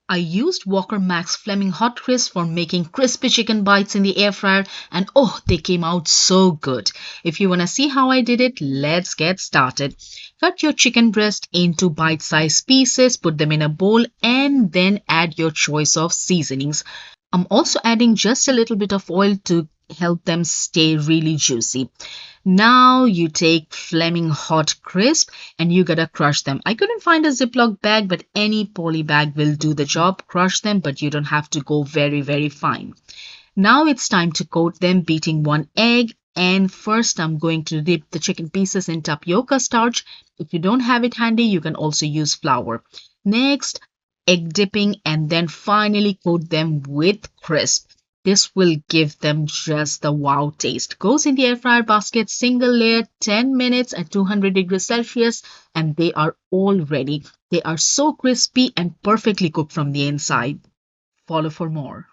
I used Walker Max Fleming Hot Crisp for making crispy chicken bites in the air fryer, and oh, they came out so good. If you want to see how I did it, let's get started. Cut your chicken breast into bite-sized pieces, put them in a bowl, and then add your choice of seasonings. I'm also adding just a little bit of oil to help them stay really juicy. Now you take Fleming Hot Crisp and you gotta crush them. I couldn't find a Ziploc bag, but any poly bag will do the job. Crush them, but you don't have to go very, very fine. Now it's time to coat them, beating one egg. And first, I'm going to dip the chicken pieces in tapioca starch. If you don't have it handy, you can also use flour. Next, egg dipping, and then finally coat them with crisp. This will give them just the wow taste. Goes in the air fryer basket, single layer, 10 minutes at 200 degrees Celsius, and they are all ready. They are so crispy and perfectly cooked from the inside. Follow for more.